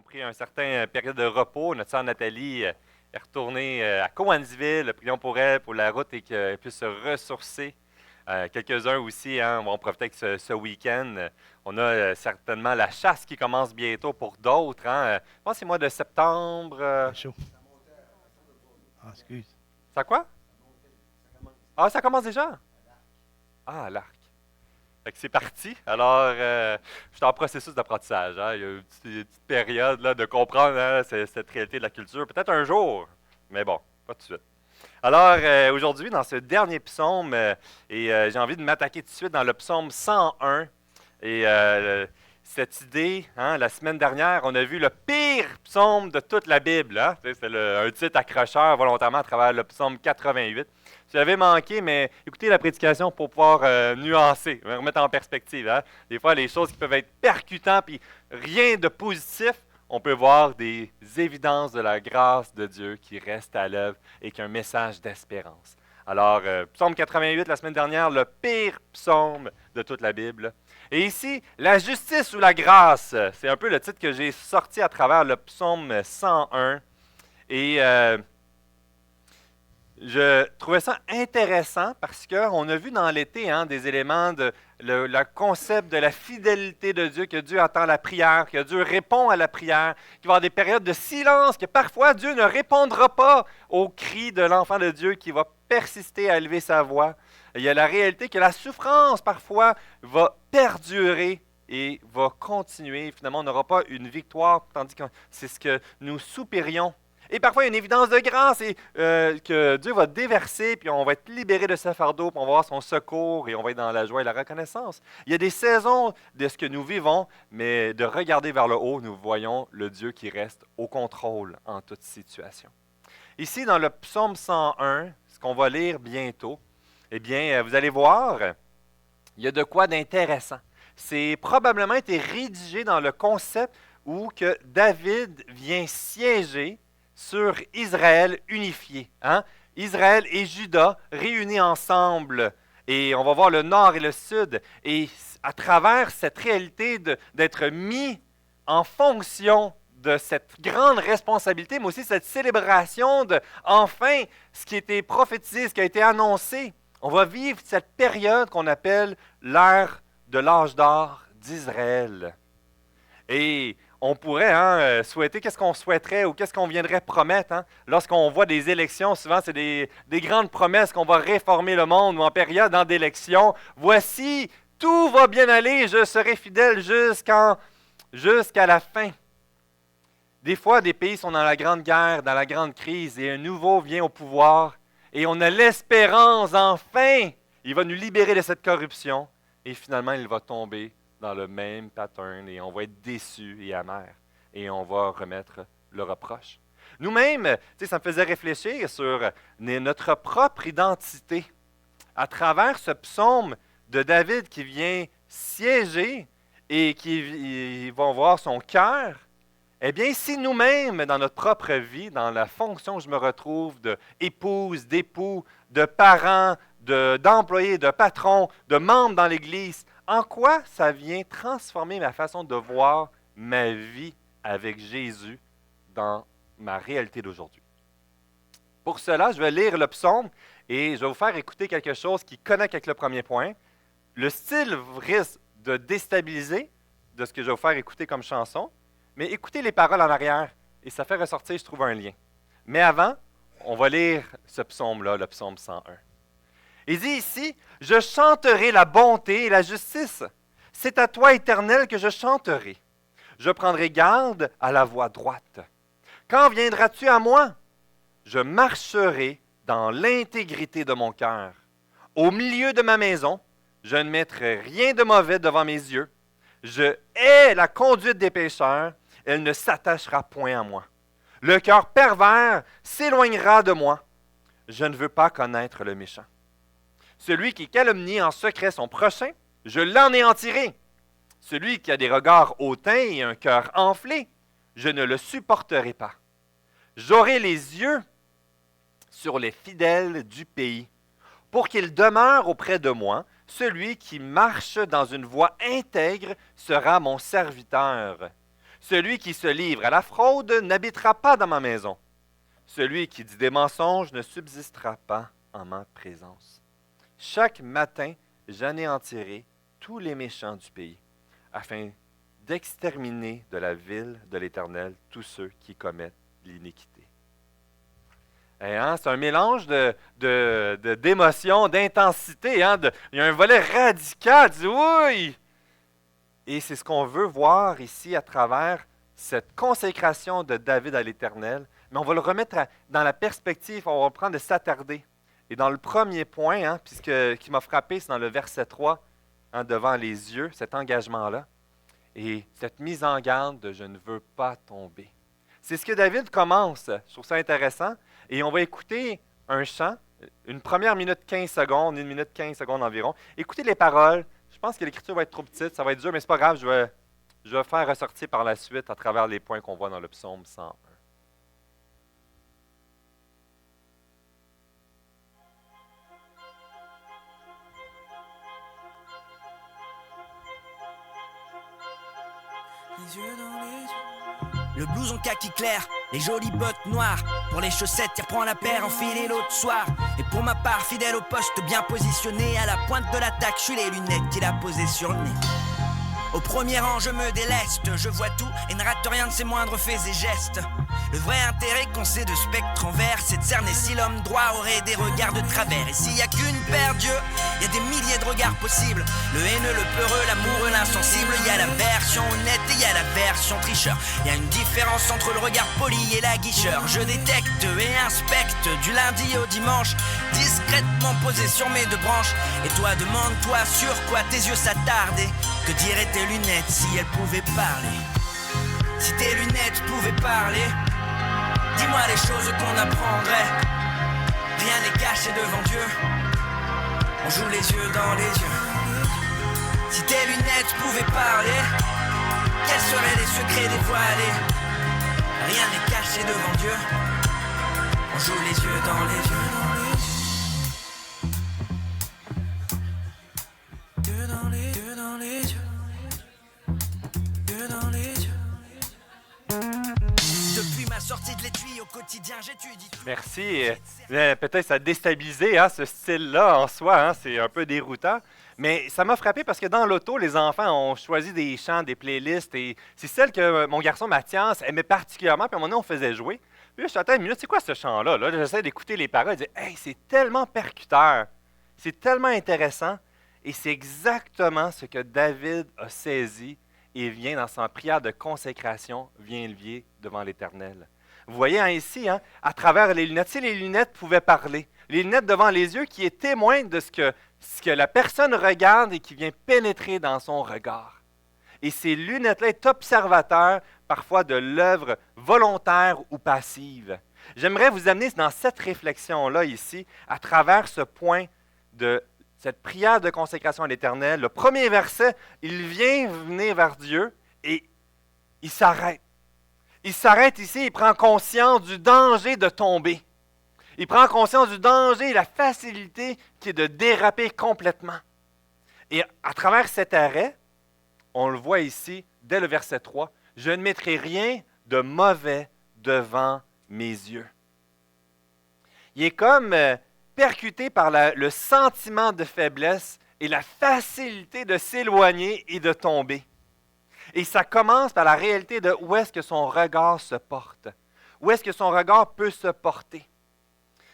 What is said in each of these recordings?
ont pris un certain période de repos. Notre sœur Nathalie est retournée à Cowansville. Prions pour elle, pour la route et qu'elle puisse se ressourcer. Quelques-uns aussi vont profiter avec ce week-end. On a certainement la chasse qui commence bientôt pour d'autres. Je pense que c'est le mois de septembre. C'est chaud. Ah, excuse. Ça quoi? Ah, ça commence déjà? Ah, l'arc. Fait que c'est parti. Alors, je suis en processus d'apprentissage. Il y a une petite période là, de comprendre cette réalité de la culture. Peut-être un jour, mais bon, pas tout de suite. Alors, aujourd'hui, dans ce dernier psaume, j'ai envie de m'attaquer tout de suite dans le psaume 101. Et cette idée, la semaine dernière, on a vu le pire psaume de toute la Bible. C'est un titre accrocheur volontairement à travers le psaume 88. J'avais manqué, mais écoutez la prédication pour pouvoir nuancer, remettre en perspective. Des fois, les choses qui peuvent être percutantes, puis rien de positif, on peut voir des évidences de la grâce de Dieu qui restent à l'œuvre et qui ont un message d'espérance. Alors, psaume 88, la semaine dernière, le pire psaume de toute la Bible. Et ici, la justice ou la grâce, c'est un peu le titre que j'ai sorti à travers le psaume 101. Et je trouvais ça intéressant parce qu'on a vu dans l'été des éléments de le concept de la fidélité de Dieu, que Dieu attend la prière, que Dieu répond à la prière, qu'il va y avoir des périodes de silence, que parfois Dieu ne répondra pas aux cris de l'enfant de Dieu qui va persister à élever sa voix. Il y a la réalité que la souffrance parfois va perdurer et va continuer. Finalement, on n'aura pas une victoire, tandis que c'est ce que nous soupirions. Et parfois, il y a une évidence de grâce et que Dieu va déverser, puis on va être libéré de ce fardeau, puis on va avoir son secours et on va être dans la joie et la reconnaissance. Il y a des saisons de ce que nous vivons, mais de regarder vers le haut, nous voyons le Dieu qui reste au contrôle en toute situation. Ici, dans le psaume 101, ce qu'on va lire bientôt, eh bien, vous allez voir, il y a de quoi d'intéressant. C'est probablement été rédigé dans le concept où que David vient siéger sur Israël unifié. Israël et Juda réunis ensemble. Et on va voir le nord et le sud. Et à travers cette réalité d'être mis en fonction de cette grande responsabilité, mais aussi cette célébration de, enfin, ce qui a été prophétisé, ce qui a été annoncé. On va vivre cette période qu'on appelle l'ère de l'âge d'or d'Israël. Et on pourrait souhaiter, qu'est-ce qu'on souhaiterait ou qu'est-ce qu'on viendrait promettre. Lorsqu'on voit des élections, souvent c'est des grandes promesses qu'on va réformer le monde ou en période d'élection. Voici, tout va bien aller, je serai fidèle jusqu'à la fin. Des fois, des pays sont dans la grande guerre, dans la grande crise, et un nouveau vient au pouvoir, et on a l'espérance, enfin, il va nous libérer de cette corruption, et finalement, il va tomber dans le même pattern et on va être déçus et amers et on va remettre le reproche. Nous-mêmes, ça me faisait réfléchir sur notre propre identité. À travers ce psaume de David qui vient siéger et qui va voir son cœur, eh bien, si nous-mêmes, dans notre propre vie, dans la fonction que je me retrouve d'épouse, d'époux, de parent, d'employé, de patron, de membre dans l'Église, en quoi ça vient transformer ma façon de voir ma vie avec Jésus dans ma réalité d'aujourd'hui? Pour cela, je vais lire le psaume et je vais vous faire écouter quelque chose qui connecte avec le premier point. Le style risque de déstabiliser de ce que je vais vous faire écouter comme chanson, mais écoutez les paroles en arrière et ça fait ressortir, je trouve, un lien. Mais avant, on va lire ce psaume-là, le psaume 101. Il dit ici, « Je chanterai la bonté et la justice. C'est à toi, Éternel, que je chanterai. Je prendrai garde à la voie droite. Quand viendras-tu à moi? Je marcherai dans l'intégrité de mon cœur. Au milieu de ma maison, je ne mettrai rien de mauvais devant mes yeux. Je hais la conduite des pécheurs, elle ne s'attachera point à moi. Le cœur pervers s'éloignera de moi. Je ne veux pas connaître le méchant. Celui qui calomnie en secret son prochain, je l'anéantirai. Celui qui a des regards hautains et un cœur enflé, je ne le supporterai pas. J'aurai les yeux sur les fidèles du pays, pour qu'ils demeurent auprès de moi. Celui qui marche dans une voie intègre sera mon serviteur. Celui qui se livre à la fraude n'habitera pas dans ma maison. Celui qui dit des mensonges ne subsistera pas en ma présence. Chaque matin, j'anéantirai tous les méchants du pays, afin d'exterminer de la ville de l'Éternel tous ceux qui commettent l'iniquité. C'est un mélange d'émotions, d'intensité. Il y a un volet radical. Tu dis, oui! Et c'est ce qu'on veut voir ici à travers cette consécration de David à l'Éternel. Mais on va le remettre dans la perspective, on va prendre de s'attarder. Et dans le premier point, qui m'a frappé, c'est dans le verset 3, devant les yeux, cet engagement-là. Et cette mise en garde de « je ne veux pas tomber ». C'est ce que David commence. Je trouve ça intéressant. Et on va écouter un chant, une première minute 15 secondes, une minute 15 secondes environ. Écoutez les paroles. Je pense que l'écriture va être trop petite, ça va être dur, mais ce n'est pas grave, je vais faire ressortir par la suite à travers les points qu'on voit dans le psaume 101. Les yeux dans les yeux. Le blouson kaki clair, les jolies bottes noires. Pour les chaussettes, il reprend la paire enfilée l'autre soir. Et pour ma part, fidèle au poste bien positionné, à la pointe de l'attaque, je suis les lunettes qu'il a posées sur le nez. Au premier rang, je me déleste, je vois tout et ne rate rien de ses moindres faits et gestes. Le vrai intérêt qu'on sait de spectre envers, c'est de cerner si l'homme droit aurait des regards de travers. Et s'il y a qu'une paire d'yeux, il y a des milliers de regards possibles. Le haineux, le peureux, l'amoureux, l'insensible. Il y a la version honnête et il y a la version tricheur. Il y a une différence entre le regard poli et la guicheur. Je détecte et inspecte du lundi au dimanche, discrètement posé sur mes deux branches. Et toi, demande-toi sur quoi tes yeux s'attardaient. Que diraient tes lunettes si elles pouvaient parler? Si tes lunettes pouvaient parler, dis-moi les choses qu'on apprendrait. Rien n'est caché devant Dieu, on joue les yeux dans les yeux. Si tes lunettes pouvaient parler, quels seraient les secrets dévoilés? Rien n'est caché devant Dieu, on joue les yeux dans les yeux. Dieu dans les yeux, dans les yeux. Dieu dans les yeux. Depuis ma sortie de l'étui au quotidien, j'étudie. Merci. Peut-être ça a déstabilisé ce style-là en soi. C'est un peu déroutant. Mais ça m'a frappé parce que dans l'auto, les enfants ont choisi des chants, des playlists. Et c'est celle que mon garçon Mathias aimait particulièrement. Puis à un moment donné, on faisait jouer. Puis là, je suis attends une minute, c'est quoi ce chant-là? Là, j'essaie d'écouter les paroles. Je dis, hey, c'est tellement percuteur. C'est tellement intéressant. Et c'est exactement ce que David a saisi et vient dans sa prière de consécration, vient lever devant l'Éternel. Vous voyez ici, à travers les lunettes, si les lunettes pouvaient parler, les lunettes devant les yeux qui est témoin de ce que la personne regarde et qui vient pénétrer dans son regard. Et ces lunettes-là est observateur parfois de l'œuvre volontaire ou passive. J'aimerais vous amener dans cette réflexion-là ici, à travers ce point de cette prière de consécration à l'Éternel. Le premier verset, il vient venir vers Dieu et il s'arrête. Il s'arrête ici, il prend conscience du danger de tomber. Il prend conscience du danger et la facilité qui est de déraper complètement. Et à travers cet arrêt, on le voit ici, dès le verset 3, « Je ne mettrai rien de mauvais devant mes yeux. » Il est comme percuté par le sentiment de faiblesse et la facilité de s'éloigner et de tomber. Et ça commence par la réalité de où est-ce que son regard se porte. Où est-ce que son regard peut se porter.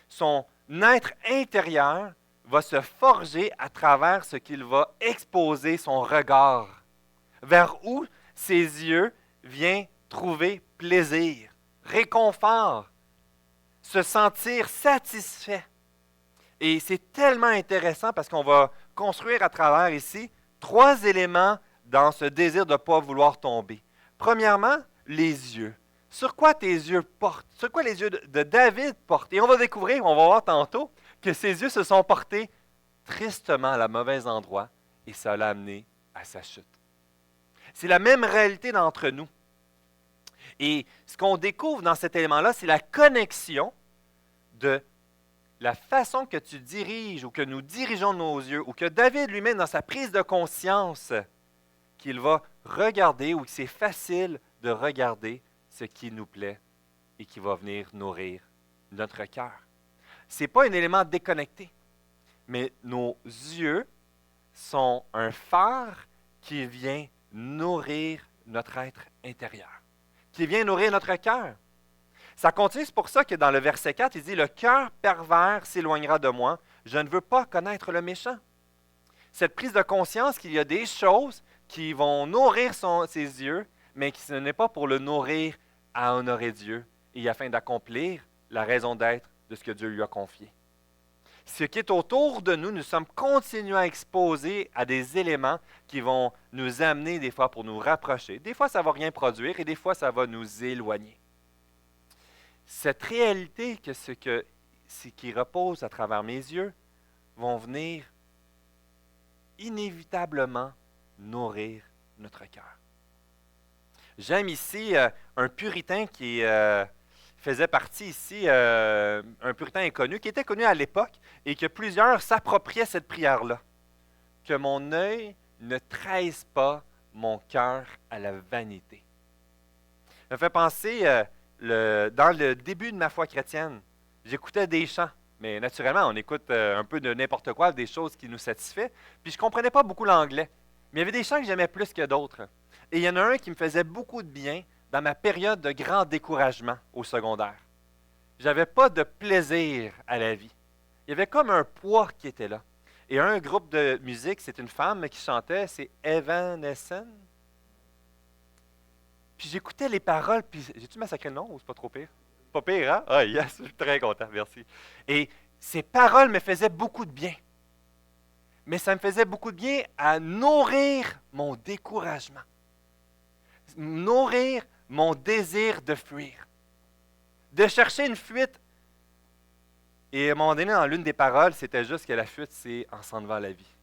Son être intérieur va se forger à travers ce qu'il va exposer son regard. Vers où ses yeux viennent trouver plaisir, réconfort, se sentir satisfait. Et c'est tellement intéressant parce qu'on va construire à travers ici 3 éléments dans ce désir de ne pas vouloir tomber. Premièrement, les yeux. Sur quoi tes yeux portent? Sur quoi les yeux de David portent? Et on va découvrir, on va voir tantôt, que ses yeux se sont portés tristement à la mauvais endroit et ça l'a amené à sa chute. C'est la même réalité d'entre nous. Et ce qu'on découvre dans cet élément-là, c'est la connexion de la façon que tu diriges ou que nous dirigeons nos yeux ou que David lui-même dans sa prise de conscience qu'il va regarder ou que c'est facile de regarder ce qui nous plaît et qui va venir nourrir notre cœur. Ce n'est pas un élément déconnecté, mais nos yeux sont un phare qui vient nourrir notre être intérieur, qui vient nourrir notre cœur. Ça continue, c'est pour ça que dans le verset 4, il dit « Le cœur pervers s'éloignera de moi, je ne veux pas connaître le méchant. » Cette prise de conscience qu'il y a des choses qui vont nourrir ses yeux, mais ce n'est pas pour le nourrir à honorer Dieu et afin d'accomplir la raison d'être de ce que Dieu lui a confié. Ce qui est autour de nous, nous sommes continuellement exposés à des éléments qui vont nous amener des fois pour nous rapprocher. Des fois, ça ne va rien produire et des fois, ça va nous éloigner. Cette réalité que ce qui repose à travers mes yeux vont venir inévitablement nourrir notre cœur. J'aime ici un puritain qui faisait partie ici, un puritain inconnu, qui était connu à l'époque et que plusieurs s'appropriaient cette prière-là. Que mon œil ne trahisse pas mon cœur à la vanité. Ça me fait penser, dans le début de ma foi chrétienne, j'écoutais des chants. Mais naturellement, on écoute un peu de n'importe quoi, des choses qui nous satisfait. Puis je ne comprenais pas beaucoup l'anglais. Mais il y avait des chants que j'aimais plus que d'autres. Et il y en a un qui me faisait beaucoup de bien dans ma période de grand découragement au secondaire. Je n'avais pas de plaisir à la vie. Il y avait comme un poids qui était là. Et un groupe de musique, c'est une femme qui chantait, c'est Evanescence. Puis j'écoutais les paroles, puis j'ai-tu massacré le nom ou c'est pas trop pire? Pas pire, hein? Ah, yes, je suis très content, merci. Et ces paroles me faisaient beaucoup de bien. Mais ça me faisait beaucoup de bien à nourrir mon découragement. Nourrir mon désir de fuir. De chercher une fuite. Et à un moment donné, dans l'une des paroles, c'était juste que la fuite, c'est en s'en devant la vie.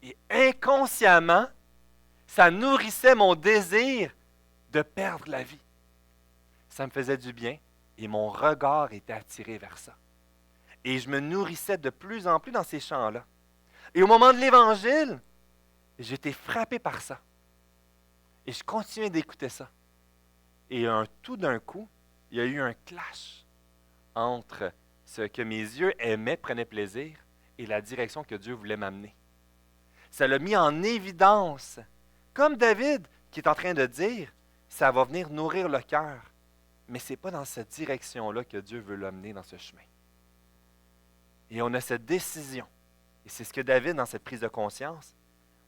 Et inconsciemment, ça nourrissait mon désir de perdre la vie. Ça me faisait du bien et mon regard était attiré vers ça. Et je me nourrissais de plus en plus dans ces chants-là. Et au moment de l'Évangile, j'étais frappé par ça. Et je continuais d'écouter ça. Et tout d'un coup, il y a eu un clash entre ce que mes yeux aimaient, prenaient plaisir, et la direction que Dieu voulait m'amener. Ça l'a mis en évidence, comme David qui est en train de dire, ça va venir nourrir le cœur. Mais ce n'est pas dans cette direction-là que Dieu veut l'amener dans ce chemin. Et on a cette décision. Et c'est ce que David, dans cette prise de conscience,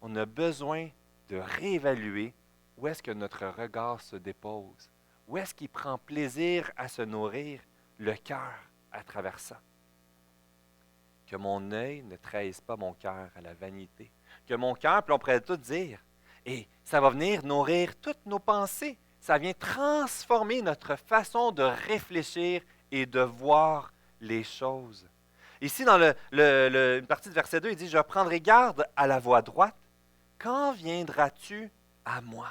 on a besoin de réévaluer où est-ce que notre regard se dépose. Où est-ce qu'il prend plaisir à se nourrir le cœur à travers ça. Que mon œil ne trahisse pas mon cœur à la vanité. Que mon cœur, puis on pourrait tout dire, et ça va venir nourrir toutes nos pensées. Ça vient transformer notre façon de réfléchir et de voir les choses. Ici, dans une partie de verset 2, il dit « Je prendrai garde à la voie droite. Quand viendras-tu à moi? »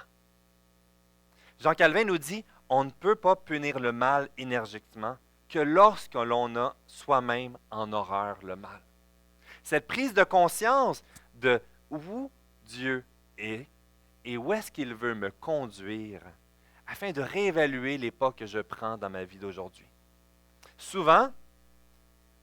Jean Calvin nous dit « On ne peut pas punir le mal énergiquement que lorsque l'on a soi-même en horreur le mal. » Cette prise de conscience de où Dieu est et où est-ce qu'il veut me conduire afin de réévaluer les pas que je prends dans ma vie d'aujourd'hui. Souvent,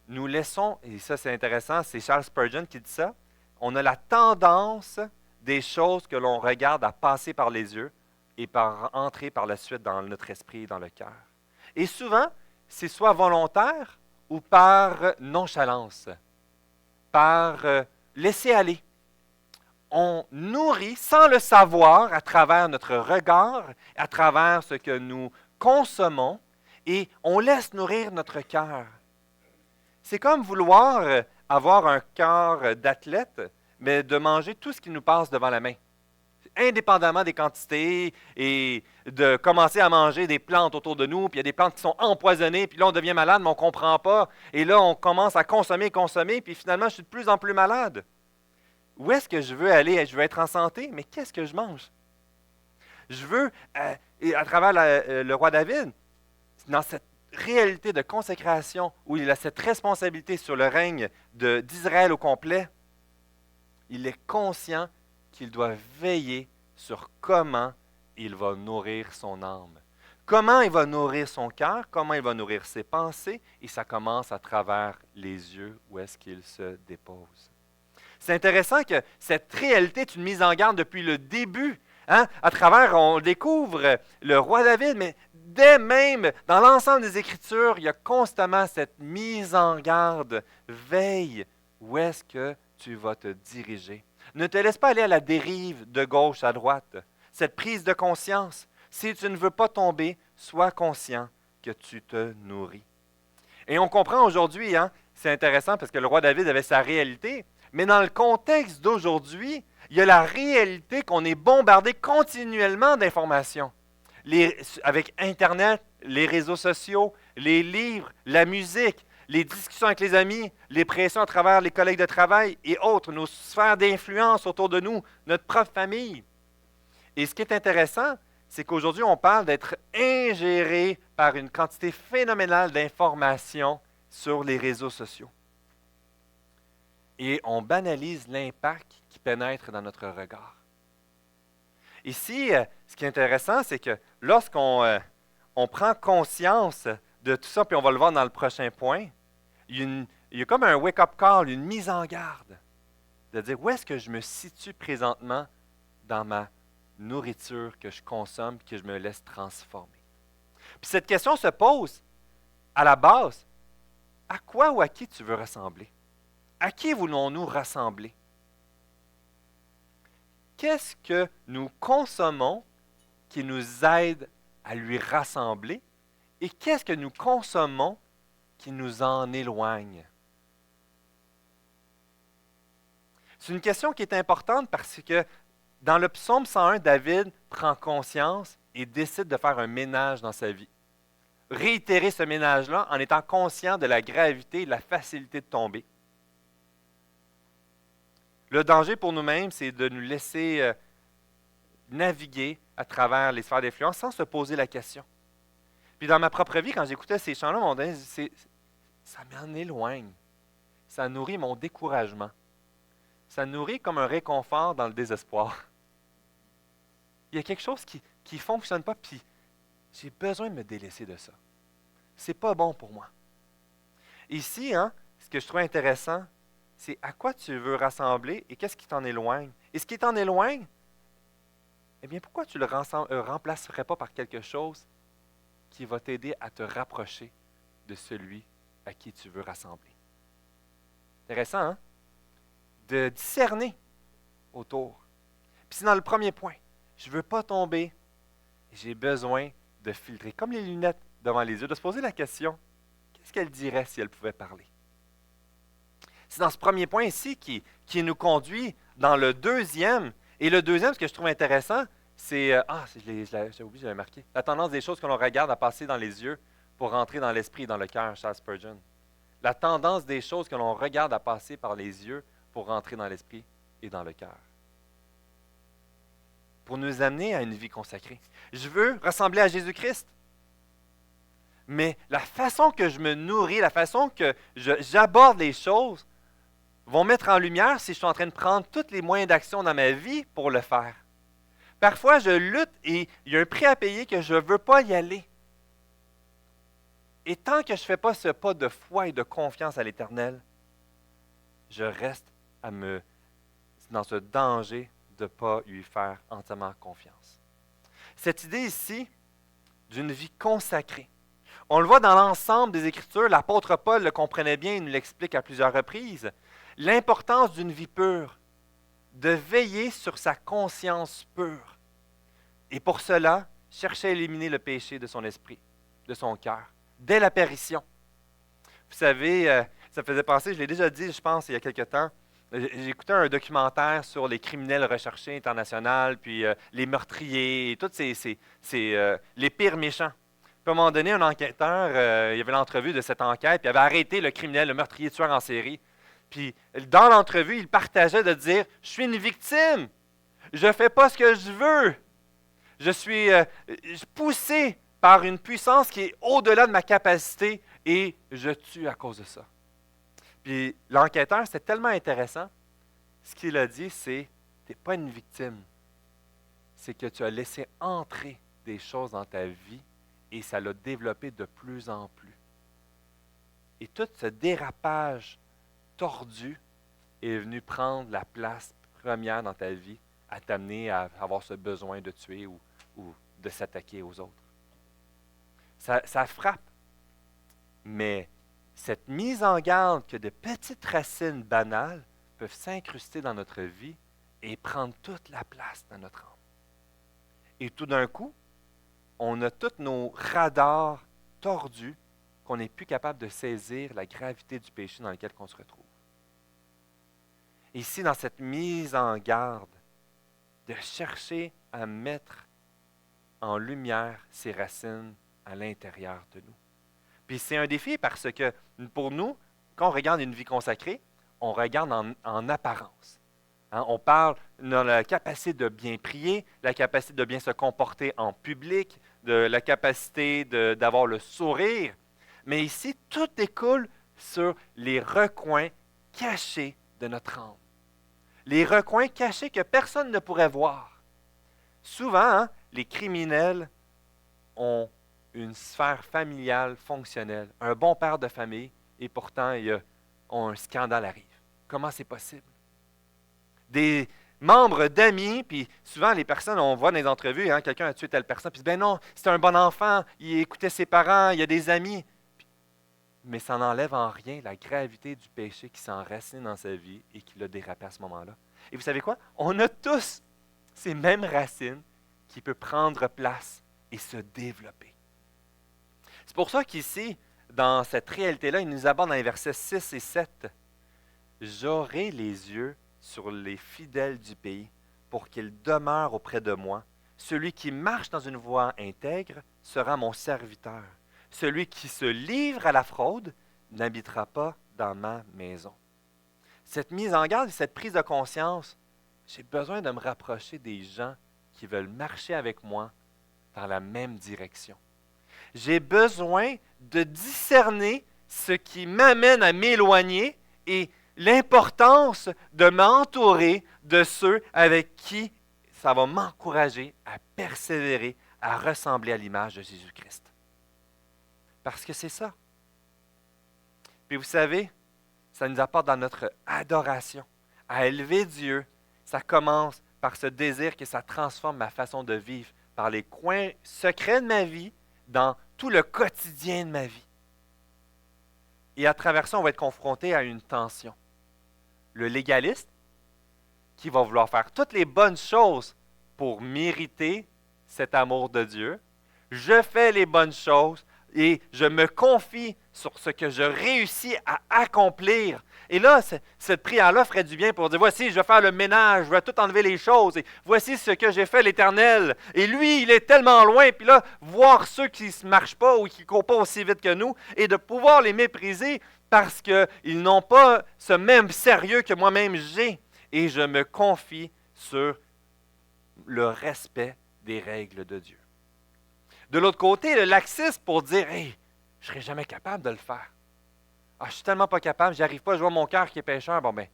nous laissons, et ça c'est intéressant, c'est Charles Spurgeon qui dit ça, on a la tendance des choses que l'on regarde à passer par les yeux et par entrer par la suite dans notre esprit et dans le cœur. Et souvent, c'est soit volontaire ou par nonchalance, par laisser aller. On nourrit sans le savoir à travers notre regard, à travers ce que nous consommons, et on laisse nourrir notre cœur. C'est comme vouloir avoir un cœur d'athlète, mais de manger tout ce qui nous passe devant la main. Indépendamment des quantités et de commencer à manger des plantes autour de nous, puis il y a des plantes qui sont empoisonnées, puis là on devient malade, mais on ne comprend pas. Et là on commence à consommer, puis finalement je suis de plus en plus malade. Où est-ce que je veux aller? Je veux être en santé, mais qu'est-ce que je mange? Je veux, à travers le roi David, dans cette réalité de consécration où il a cette responsabilité sur le règne d'Israël au complet, il est conscient qu'il doit veiller sur comment il va nourrir son âme. Comment il va nourrir son cœur, comment il va nourrir ses pensées, et ça commence à travers les yeux où est-ce qu'il se dépose. C'est intéressant que cette réalité est une mise en garde depuis le début. Hein? À travers, on découvre le roi David, mais dès même dans l'ensemble des Écritures, il y a constamment cette mise en garde. Veille, où est-ce que tu vas te diriger? Ne te laisse pas aller à la dérive de gauche à droite. Cette prise de conscience, si tu ne veux pas tomber, sois conscient que tu te nourris. Et on comprend aujourd'hui, hein, c'est intéressant parce que le roi David avait sa réalité, mais dans le contexte d'aujourd'hui, il y a la réalité qu'on est bombardé continuellement d'informations. Avec Internet, les réseaux sociaux, les livres, la musique, les discussions avec les amis, les pressions à travers les collègues de travail et autres, nos sphères d'influence autour de nous, notre propre famille. Et ce qui est intéressant, c'est qu'aujourd'hui, on parle d'être ingéré par une quantité phénoménale d'informations sur les réseaux sociaux. Et on banalise l'impact qui pénètre dans notre regard. Ici, ce qui est intéressant, c'est que lorsqu'on on prend conscience de tout ça, puis on va le voir dans le prochain point, il y a comme un wake-up call, une mise en garde, de dire où est-ce que je me situe présentement dans ma nourriture que je consomme, que je me laisse transformer. Puis cette question se pose à la base, à quoi ou à qui tu veux ressembler? À qui voulons-nous rassembler? Qu'est-ce que nous consommons qui nous aide à lui rassembler? Et qu'est-ce que nous consommons qui nous en éloigne? C'est une question qui est importante parce que dans le psaume 101, David prend conscience et décide de faire un ménage dans sa vie. Réitérer ce ménage-là en étant conscient de la gravité et de la facilité de tomber. Le danger pour nous-mêmes, c'est de nous laisser naviguer à travers les sphères d'influence sans se poser la question. Puis dans ma propre vie, quand j'écoutais ces chants-là, ça m'en éloigne. Ça nourrit mon découragement. Ça nourrit comme un réconfort dans le désespoir. Il y a quelque chose qui ne fonctionne pas, puis j'ai besoin de me délaisser de ça. C'est pas bon pour moi. Ici, hein, ce que je trouve intéressant, c'est à quoi tu veux rassembler et qu'est-ce qui t'en éloigne. Et ce qui t'en éloigne, eh bien, pourquoi tu ne le remplacerais pas par quelque chose qui va t'aider à te rapprocher de celui à qui tu veux rassembler? Intéressant, hein? De discerner autour. Puis c'est dans le premier point. Je ne veux pas tomber. J'ai besoin de filtrer. Comme les lunettes devant les yeux, de se poser la question, qu'est-ce qu'elle dirait si elle pouvait parler? C'est dans ce premier point ici qui nous conduit dans le deuxième. Et le deuxième, ce que je trouve intéressant, c'est... j'ai oublié, j'avais marqué. La tendance des choses que l'on regarde à passer dans les yeux pour rentrer dans l'esprit et dans le cœur, Charles Spurgeon. La tendance des choses que l'on regarde à passer par les yeux pour rentrer dans l'esprit et dans le cœur. Pour nous amener à une vie consacrée. Je veux ressembler à Jésus-Christ. Mais la façon que je me nourris, la façon que j'aborde les choses, vont mettre en lumière si je suis en train de prendre tous les moyens d'action dans ma vie pour le faire. Parfois, je lutte et il y a un prix à payer que je ne veux pas y aller. Et tant que je ne fais pas ce pas de foi et de confiance à l'Éternel, je reste dans ce danger de ne pas lui faire entièrement confiance. Cette idée ici d'une vie consacrée, on le voit dans l'ensemble des Écritures, l'apôtre Paul le comprenait bien, il nous l'explique à plusieurs reprises, l'importance d'une vie pure, de veiller sur sa conscience pure. Et pour cela, chercher à éliminer le péché de son esprit, de son cœur, dès l'apparition. Vous savez, ça me faisait penser, je l'ai déjà dit, je pense, il y a quelque temps, j'ai écouté un documentaire sur les criminels recherchés internationaux, puis les meurtriers, et tous les pires méchants. Puis à un moment donné, un enquêteur, il y avait l'entrevue de cette enquête, puis il avait arrêté le criminel, le meurtrier tueur en série. Puis dans l'entrevue, il partageait de dire « Je suis une victime, je ne fais pas ce que je veux, je suis poussé par une puissance qui est au-delà de ma capacité et je tue à cause de ça. » Puis l'enquêteur, c'était tellement intéressant. Ce qu'il a dit, c'est « Tu n'es pas une victime, c'est que tu as laissé entrer des choses dans ta vie et ça l'a développé de plus en plus. Et tout ce dérapage tordu est venu prendre la place première dans ta vie à t'amener à avoir ce besoin de tuer ou de s'attaquer aux autres. Ça frappe. Mais cette mise en garde que de petites racines banales peuvent s'incruster dans notre vie et prendre toute la place dans notre âme. Et tout d'un coup, on a tous nos radars tordus qu'on n'est plus capable de saisir la gravité du péché dans lequel on se retrouve. Ici, dans cette mise en garde, de chercher à mettre en lumière ces racines à l'intérieur de nous. Puis c'est un défi parce que pour nous, quand on regarde une vie consacrée, on regarde en apparence. Hein, on parle de la capacité de bien prier, la capacité de bien se comporter en public, de la capacité d'avoir le sourire. Mais ici, tout découle sur les recoins cachés de notre âme. Les recoins cachés que personne ne pourrait voir. Souvent, hein, les criminels ont une sphère familiale fonctionnelle, un bon père de famille, et pourtant, un scandale arrive. Comment c'est possible? Des membres d'amis, puis souvent les personnes, on voit dans les entrevues, hein, quelqu'un a tué telle personne, puis ben non, c'est un bon enfant, il écoutait ses parents, il a des amis. Mais ça n'enlève en rien la gravité du péché qui s'enracine dans sa vie et qui l'a dérapé à ce moment-là. Et vous savez quoi? On a tous ces mêmes racines qui peuvent prendre place et se développer. C'est pour ça qu'ici, dans cette réalité-là, il nous aborde dans les versets 6 et 7. « J'aurai les yeux sur les fidèles du pays pour qu'ils demeurent auprès de moi. Celui qui marche dans une voie intègre sera mon serviteur. Celui qui se livre à la fraude n'habitera pas dans ma maison. » Cette mise en garde et cette prise de conscience, j'ai besoin de me rapprocher des gens qui veulent marcher avec moi dans la même direction. J'ai besoin de discerner ce qui m'amène à m'éloigner et l'importance de m'entourer de ceux avec qui ça va m'encourager à persévérer, à ressembler à l'image de Jésus-Christ. Parce que c'est ça. Puis vous savez, ça nous apporte dans notre adoration, à élever Dieu. Ça commence par ce désir que ça transforme ma façon de vivre, par les coins secrets de ma vie, dans tout le quotidien de ma vie. Et à travers ça, on va être confronté à une tension. Le légaliste, qui va vouloir faire toutes les bonnes choses pour mériter cet amour de Dieu. Je fais les bonnes choses et je me confie sur ce que je réussis à accomplir. Et là, cette prière-là ferait du bien pour dire, voici, je vais faire le ménage, je vais tout enlever les choses, et voici ce que j'ai fait l'Éternel. Et lui, il est tellement loin, puis là, voir ceux qui ne marchent pas ou qui ne courent pas aussi vite que nous, et de pouvoir les mépriser parce qu'ils n'ont pas ce même sérieux que moi-même j'ai. Et je me confie sur le respect des règles de Dieu. De l'autre côté, le laxisme pour dire, hey, je ne serai jamais capable de le faire. Ah, je suis tellement pas capable, j'y arrive pas, je vois mon cœur qui est pécheur. Bon, ben,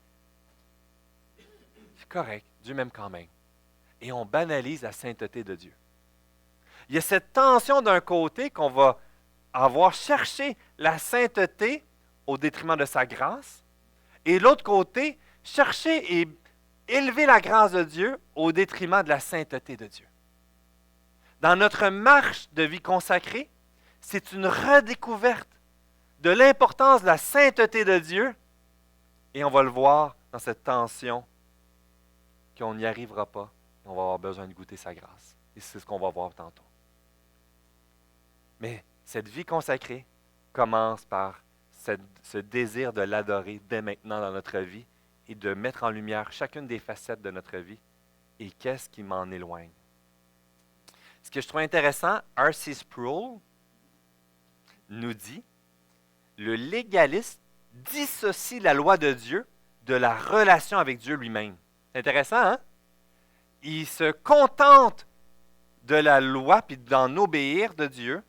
c'est correct, Dieu m'aime quand même. Et on banalise la sainteté de Dieu. Il y a cette tension d'un côté qu'on va avoir cherché la sainteté au détriment de sa grâce, et de l'autre côté, chercher et élever la grâce de Dieu au détriment de la sainteté de Dieu. Dans notre marche de vie consacrée, c'est une redécouverte de l'importance de la sainteté de Dieu, et on va le voir dans cette tension qu'on n'y arrivera pas, et on va avoir besoin de goûter sa grâce. Et c'est ce qu'on va voir tantôt. Mais cette vie consacrée commence par ce désir de l'adorer dès maintenant dans notre vie et de mettre en lumière chacune des facettes de notre vie. Et qu'est-ce qui m'en éloigne? Ce que je trouve intéressant, R.C. Sproul nous dit, le légaliste dissocie la loi de Dieu de la relation avec Dieu lui-même. C'est intéressant, hein? Il se contente de la loi puis d'en obéir de Dieu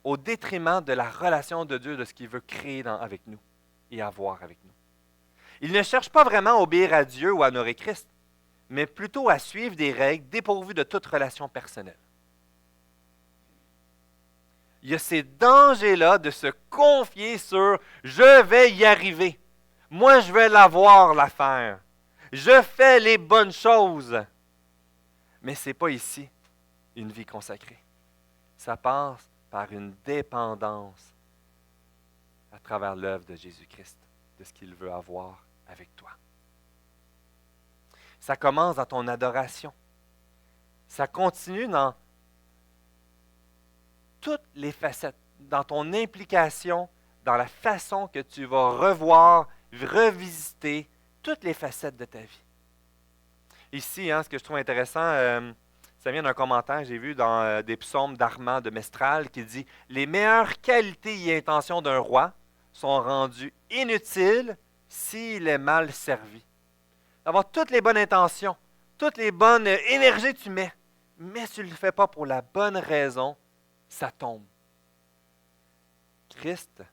au détriment de la relation de Dieu, de ce qu'il veut créer avec nous et avoir avec nous. Il ne cherche pas vraiment à obéir à Dieu ou à honorer Christ, mais plutôt à suivre des règles dépourvues de toute relation personnelle. Il y a ces dangers-là de se confier sur « je vais y arriver ». Moi, je vais l'avoir, l'affaire. Je fais les bonnes choses. Mais ce n'est pas ici une vie consacrée. Ça passe par une dépendance à travers l'œuvre de Jésus-Christ, de ce qu'il veut avoir avec toi. Ça commence dans ton adoration. Ça continue dans toutes les facettes, dans ton implication, dans la façon que tu vas revoir, revisiter toutes les facettes de ta vie. Ici, ce que je trouve intéressant, ça vient d'un commentaire que j'ai vu dans des psaumes d'Armand de Mestral qui dit « Les meilleures qualités et intentions d'un roi sont rendues inutiles s'il est mal servi. » D'avoir toutes les bonnes intentions, toutes les bonnes énergies que tu mets, mais si tu ne le fais pas pour la bonne raison, ça tombe. Christ,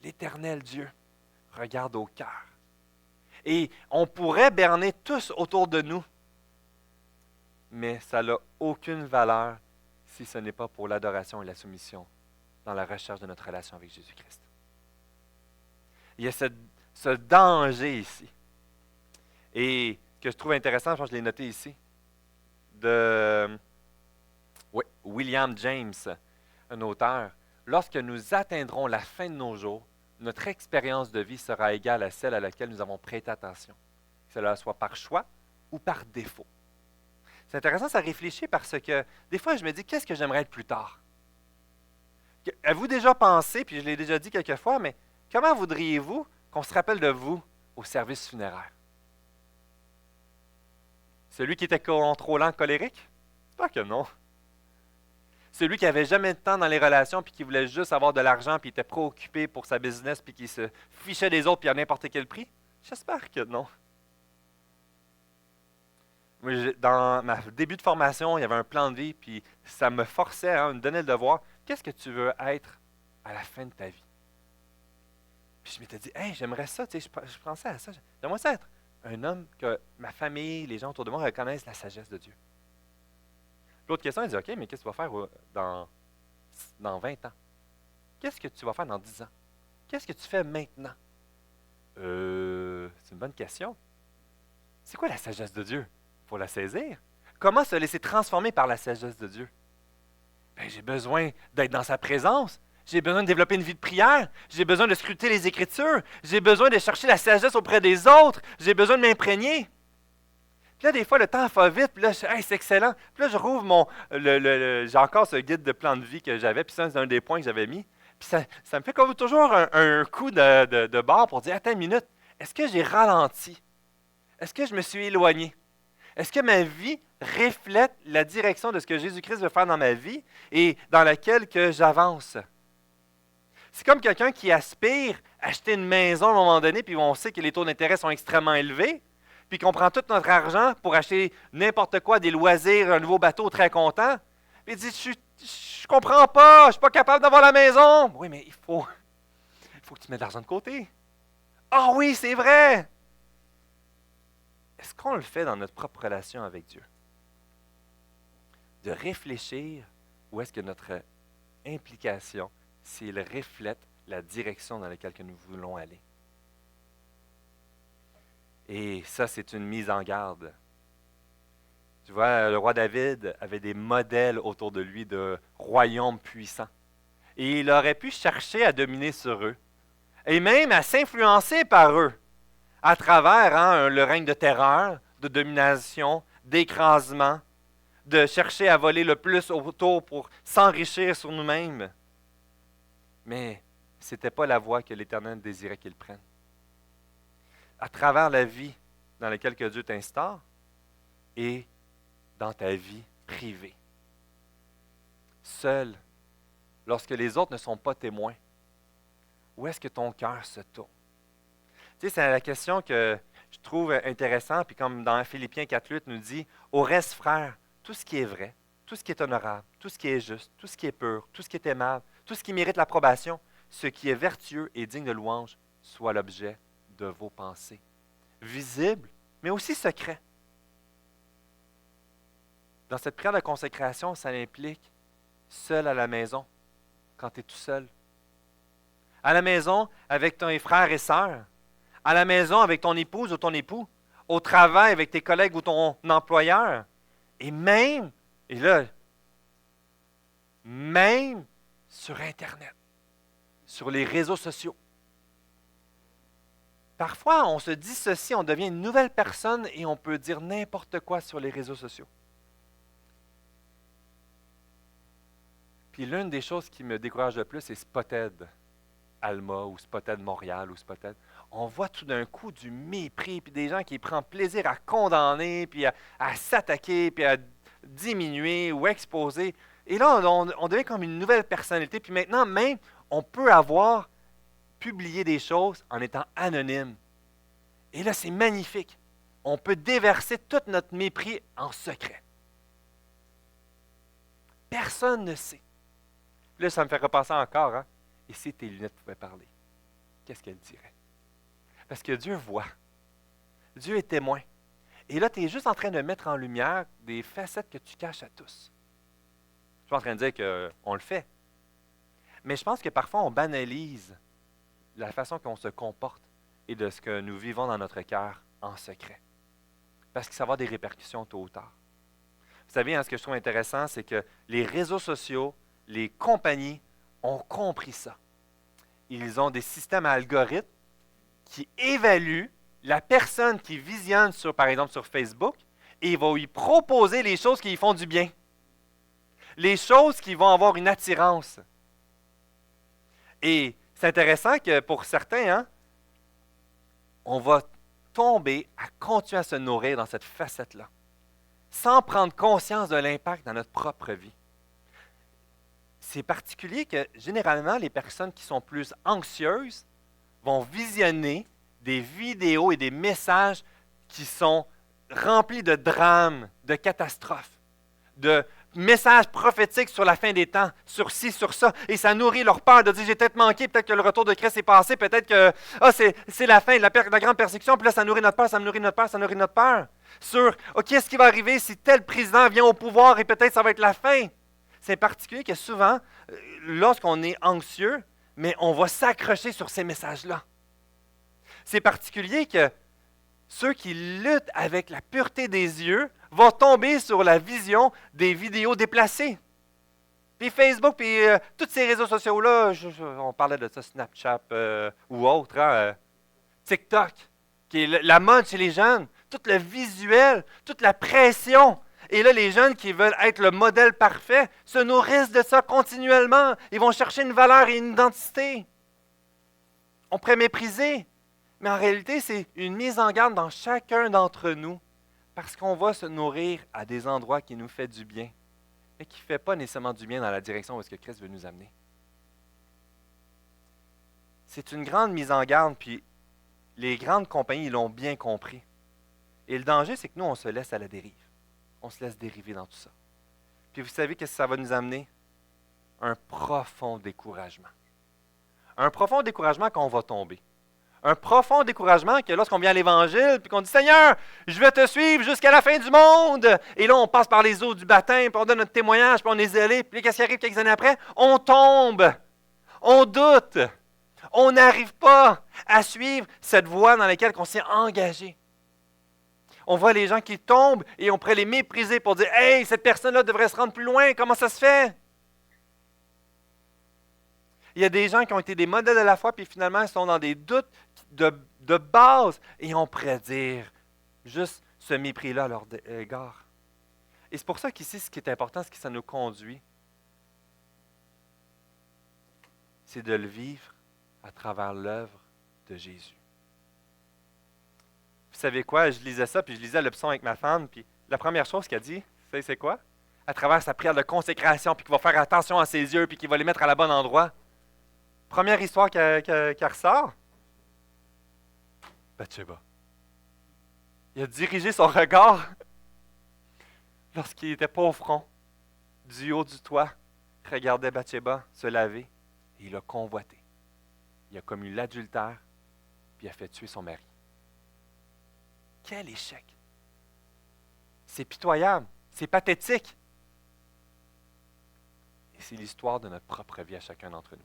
l'Éternel Dieu, regarde au cœur. Et on pourrait berner tous autour de nous, mais ça n'a aucune valeur si ce n'est pas pour l'adoration et la soumission dans la recherche de notre relation avec Jésus-Christ. Il y a ce danger ici. Et que je trouve intéressant, je pense que je l'ai noté ici, de William James, un auteur. Lorsque nous atteindrons la fin de nos jours, notre expérience de vie sera égale à celle à laquelle nous avons prêté attention, que cela soit par choix ou par défaut. C'est intéressant, ça réfléchit parce que des fois, je me dis, qu'est-ce que j'aimerais être plus tard? Avez-vous déjà pensé, puis je l'ai déjà dit quelques fois, mais comment voudriez-vous qu'on se rappelle de vous au service funéraire? Celui qui était contrôlant, colérique? J'espère que non. Celui qui n'avait jamais de temps dans les relations puis qui voulait juste avoir de l'argent puis était préoccupé pour sa business puis qui se fichait des autres puis à n'importe quel prix? J'espère que non. Moi, dans ma début de formation, il y avait un plan de vie puis ça me forçait, me donnait le devoir. Qu'est-ce que tu veux être à la fin de ta vie? Puis je m'étais dit, hey, j'aimerais ça, tu sais, je pensais à ça. J'aimerais ça être un homme que ma famille, les gens autour de moi reconnaissent la sagesse de Dieu. L'autre question, elle dit, OK, mais qu'est-ce que tu vas faire dans 20 ans? Qu'est-ce que tu vas faire dans 10 ans? Qu'est-ce que tu fais maintenant? C'est une bonne question. C'est quoi la sagesse de Dieu? Il faut la saisir. Comment se laisser transformer par la sagesse de Dieu? Bien, j'ai besoin d'être dans sa présence. J'ai besoin de développer une vie de prière. J'ai besoin de scruter les Écritures. J'ai besoin de chercher la sagesse auprès des autres. J'ai besoin de m'imprégner. Puis là, des fois, le temps va vite. Puis là, c'est excellent. Puis là, je rouvre j'ai encore ce guide de plan de vie que j'avais. Puis ça, c'est un des points que j'avais mis. Puis ça me fait comme toujours un coup de barre pour dire, attends une minute, est-ce que j'ai ralenti? Est-ce que je me suis éloigné? Est-ce que ma vie reflète la direction de ce que Jésus-Christ veut faire dans ma vie et dans laquelle que j'avance? C'est comme quelqu'un qui aspire à acheter une maison à un moment donné, puis on sait que les taux d'intérêt sont extrêmement élevés, puis qu'on prend tout notre argent pour acheter n'importe quoi, des loisirs, un nouveau bateau, très content. Puis il dit, je comprends pas, je ne suis pas capable d'avoir la maison. Oui, mais il faut que tu mettes de l'argent de côté. Ah oui, c'est vrai! Est-ce qu'on le fait dans notre propre relation avec Dieu? De réfléchir où est-ce que notre implication, s'il reflète la direction dans laquelle que nous voulons aller. Et ça, c'est une mise en garde. Tu vois, le roi David avait des modèles autour de lui de royaumes puissants. Et il aurait pu chercher à dominer sur eux, et même à s'influencer par eux, à travers le règne de terreur, de domination, d'écrasement, de chercher à voler le plus autour pour s'enrichir sur nous-mêmes. Mais ce n'était pas la voie que l'Éternel désirait qu'il prenne. À travers la vie dans laquelle que Dieu t'instaure et dans ta vie privée. Seul, lorsque les autres ne sont pas témoins, où est-ce que ton cœur se tourne? Tu sais, c'est la question que je trouve intéressante, puis comme dans Philippiens 4.8 nous dit, « Au reste, frères, tout ce qui est vrai, tout ce qui est honorable, tout ce qui est juste, tout ce qui est pur, tout ce qui est aimable, tout ce qui mérite l'approbation, ce qui est vertueux et digne de louange, soit l'objet de vos pensées. » Visible, mais aussi secret. Dans cette prière de consécration, ça implique seul à la maison, quand tu es tout seul. À la maison, avec tes frères et sœurs. À la maison, avec ton épouse ou ton époux. Au travail, avec tes collègues ou ton employeur. Et même sur Internet, sur les réseaux sociaux. Parfois, on se dissocie, on devient une nouvelle personne et on peut dire n'importe quoi sur les réseaux sociaux. Puis l'une des choses qui me décourage le plus, c'est Spotted Alma ou Spotted Montréal ou Spotted. On voit tout d'un coup du mépris, puis des gens qui prennent plaisir à condamner, puis à s'attaquer, puis à diminuer ou exposer. Et là, on devient comme une nouvelle personnalité. Puis maintenant, même, on peut avoir publié des choses en étant anonyme. Et là, c'est magnifique. On peut déverser tout notre mépris en secret. Personne ne sait. Là, ça me fait repasser encore. Hein? Et si tes lunettes pouvaient parler, qu'est-ce qu'elles diraient? Parce que Dieu voit. Dieu est témoin. Et là, tu es juste en train de mettre en lumière des facettes que tu caches à tous. Je suis pas en train de dire qu'on le fait. Mais je pense que parfois, on banalise la façon qu'on se comporte et de ce que nous vivons dans notre cœur en secret. Parce que ça va avoir des répercussions tôt ou tard. Vous savez, hein, ce que je trouve intéressant, c'est que les réseaux sociaux, les compagnies ont compris ça. Ils ont des systèmes à algorithmes qui évaluent la personne qui visionne, par exemple, sur Facebook, et ils vont lui proposer les choses qui lui font du bien. Les choses qui vont avoir une attirance. Et c'est intéressant que pour certains, hein, on va tomber à continuer à se nourrir dans cette facette-là, sans prendre conscience de l'impact dans notre propre vie. C'est particulier que généralement, les personnes qui sont plus anxieuses vont visionner des vidéos et des messages qui sont remplis de drames, de catastrophes, de messages prophétiques sur la fin des temps, sur ci, sur ça, et ça nourrit leur peur de dire j'ai peut-être manqué, peut-être que le retour de Christ est passé, peut-être que c'est la fin de la grande persécution, puis là ça nourrit notre peur, ça nourrit notre peur, ça nourrit notre peur. Sur qu'est-ce qui va arriver si tel président vient au pouvoir et peut-être ça va être la fin. C'est particulier que souvent, lorsqu'on est anxieux, mais on va s'accrocher sur ces messages-là. C'est particulier que ceux qui luttent avec la pureté des yeux vont tomber sur la vision des vidéos déplacées. Puis Facebook, puis tous ces réseaux sociaux-là, on parlait de ça, Snapchat ou autre, hein, TikTok, qui est la mode chez les jeunes, tout le visuel, toute la pression. Et là, les jeunes qui veulent être le modèle parfait se nourrissent de ça continuellement. Ils vont chercher une valeur et une identité. On pourrait mépriser, mais en réalité, c'est une mise en garde dans chacun d'entre nous parce qu'on va se nourrir à des endroits qui nous font du bien, mais qui ne font pas nécessairement du bien dans la direction où est-ce que Christ veut nous amener. C'est une grande mise en garde, puis les grandes compagnies l'ont bien compris. Et le danger, c'est que nous, on se laisse à la dérive. On se laisse dériver dans tout ça. Puis vous savez qu'est-ce que ça va nous amener? Un profond découragement. Un profond découragement quand on va tomber. Un profond découragement que lorsqu'on vient à l'Évangile, puis qu'on dit « Seigneur, je vais te suivre jusqu'à la fin du monde! » Et là, on passe par les eaux du baptême, puis on donne notre témoignage, puis on est zélé. Puis qu'est-ce qui arrive quelques années après? On tombe! On doute! On n'arrive pas à suivre cette voie dans laquelle on s'est engagé. On voit les gens qui tombent et on pourrait les mépriser pour dire « Hey, cette personne-là devrait se rendre plus loin, comment ça se fait? » Il y a des gens qui ont été des modèles de la foi, puis finalement, ils sont dans des doutes de base, et on pourrait dire juste ce mépris-là à leur égard. Et c'est pour ça qu'ici, ce qui est important, ce que ça nous conduit, c'est de le vivre à travers l'œuvre de Jésus. Vous savez quoi? Je lisais ça, puis je lisais le psaume avec ma femme, puis la première chose qu'elle dit, c'est quoi? À travers sa prière de consécration, puis qu'il va faire attention à ses yeux, puis qu'il va les mettre à la bonne endroit. Première histoire qui ressort, Bathsheba. Il a dirigé son regard lorsqu'il n'était pas au front, du haut du toit, regardait Bathsheba se laver, et il a convoité. Il a commis l'adultère, puis il a fait tuer son mari. Quel échec! C'est pitoyable. C'est pathétique. Et c'est l'histoire de notre propre vie à chacun d'entre nous.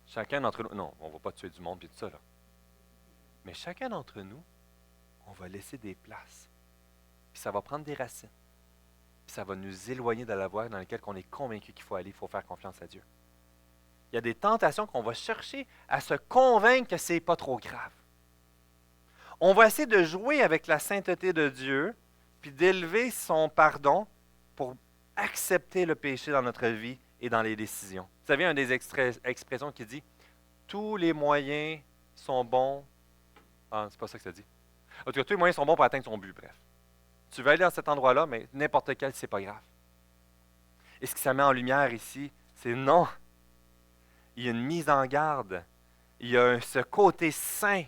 Chacun d'entre nous, non, on ne va pas tuer du monde et tout ça, là. Mais chacun d'entre nous, on va laisser des places. Puis ça va prendre des racines. Puis ça va nous éloigner de la voie dans laquelle on est convaincu qu'il faut aller, il faut faire confiance à Dieu. Il y a des tentations qu'on va chercher à se convaincre que ce n'est pas trop grave. On va essayer de jouer avec la sainteté de Dieu, puis d'élever son pardon pour accepter le péché dans notre vie et dans les décisions. Vous savez, une des expressions qui dit « Tous les moyens sont bons. » Ah, c'est pas ça que ça dit. En tout cas, tous les moyens sont bons pour atteindre son but, bref. Tu veux aller dans cet endroit-là, mais n'importe quel, c'est pas grave. Et ce qui ça met en lumière ici, c'est non. Il y a une mise en garde. Il y a ce côté saint.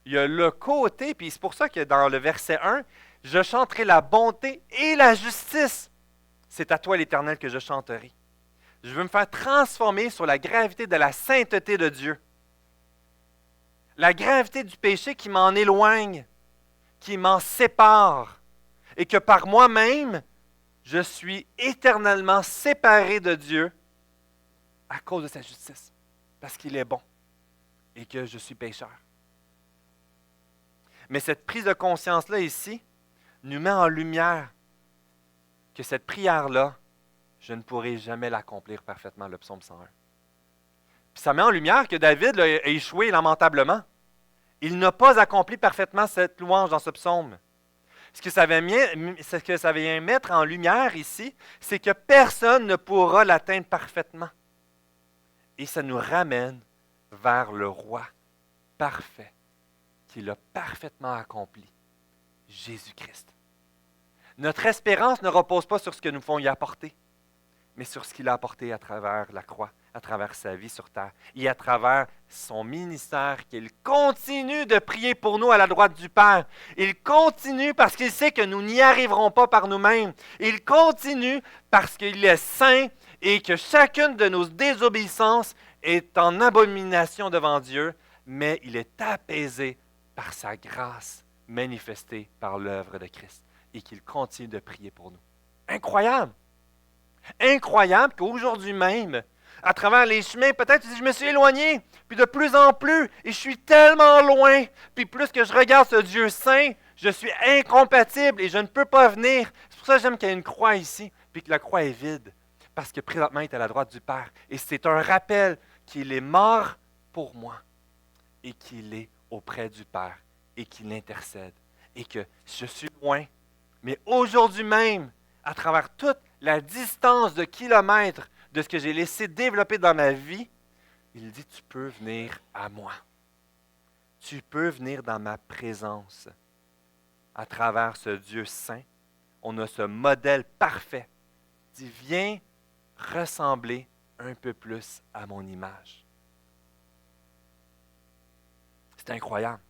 Il y a le côté, puis c'est pour ça que dans le verset 1, « Je chanterai la bonté et la justice. C'est à toi, l'Éternel, que je chanterai. » Je veux me faire transformer sur la gravité de la sainteté de Dieu. La gravité du péché qui m'en éloigne, qui m'en sépare, et que par moi-même, je suis éternellement séparé de Dieu à cause de sa justice, parce qu'il est bon et que je suis pécheur. Mais cette prise de conscience-là ici nous met en lumière que cette prière-là, je ne pourrai jamais l'accomplir parfaitement, le psaume 101. Puis ça met en lumière que David là, a échoué lamentablement. Il n'a pas accompli parfaitement cette louange dans ce psaume. Ce que ça vient mettre en lumière ici, c'est que personne ne pourra l'atteindre parfaitement. Et ça nous ramène vers le roi parfait, qui l'a parfaitement accompli, Jésus-Christ. Notre espérance ne repose pas sur ce que nous pouvons y apporter, mais sur ce qu'il a apporté à travers la croix, à travers sa vie sur terre et à travers son ministère, qu'il continue de prier pour nous à la droite du Père. Il continue parce qu'il sait que nous n'y arriverons pas par nous-mêmes. Il continue parce qu'il est saint et que chacune de nos désobéissances est en abomination devant Dieu, mais il est apaisé par sa grâce manifestée par l'œuvre de Christ et qu'il continue de prier pour nous. Incroyable! Incroyable qu'aujourd'hui même, à travers les chemins, peut-être je me suis éloigné, puis de plus en plus, et je suis tellement loin, puis plus que je regarde ce Dieu saint, je suis incompatible et je ne peux pas venir. C'est pour ça que j'aime qu'il y ait une croix ici, puis que la croix est vide, parce que présentement, il est à la droite du Père. Et c'est un rappel qu'il est mort pour moi, et qu'il est auprès du Père, et qu'il intercède, et que je suis loin. Mais aujourd'hui même, à travers toute la distance de kilomètres de ce que j'ai laissé développer dans ma vie, il dit, tu peux venir à moi. Tu peux venir dans ma présence. À travers ce Dieu saint, on a ce modèle parfait. Il dit, viens ressembler un peu plus à mon image. C'est incroyable.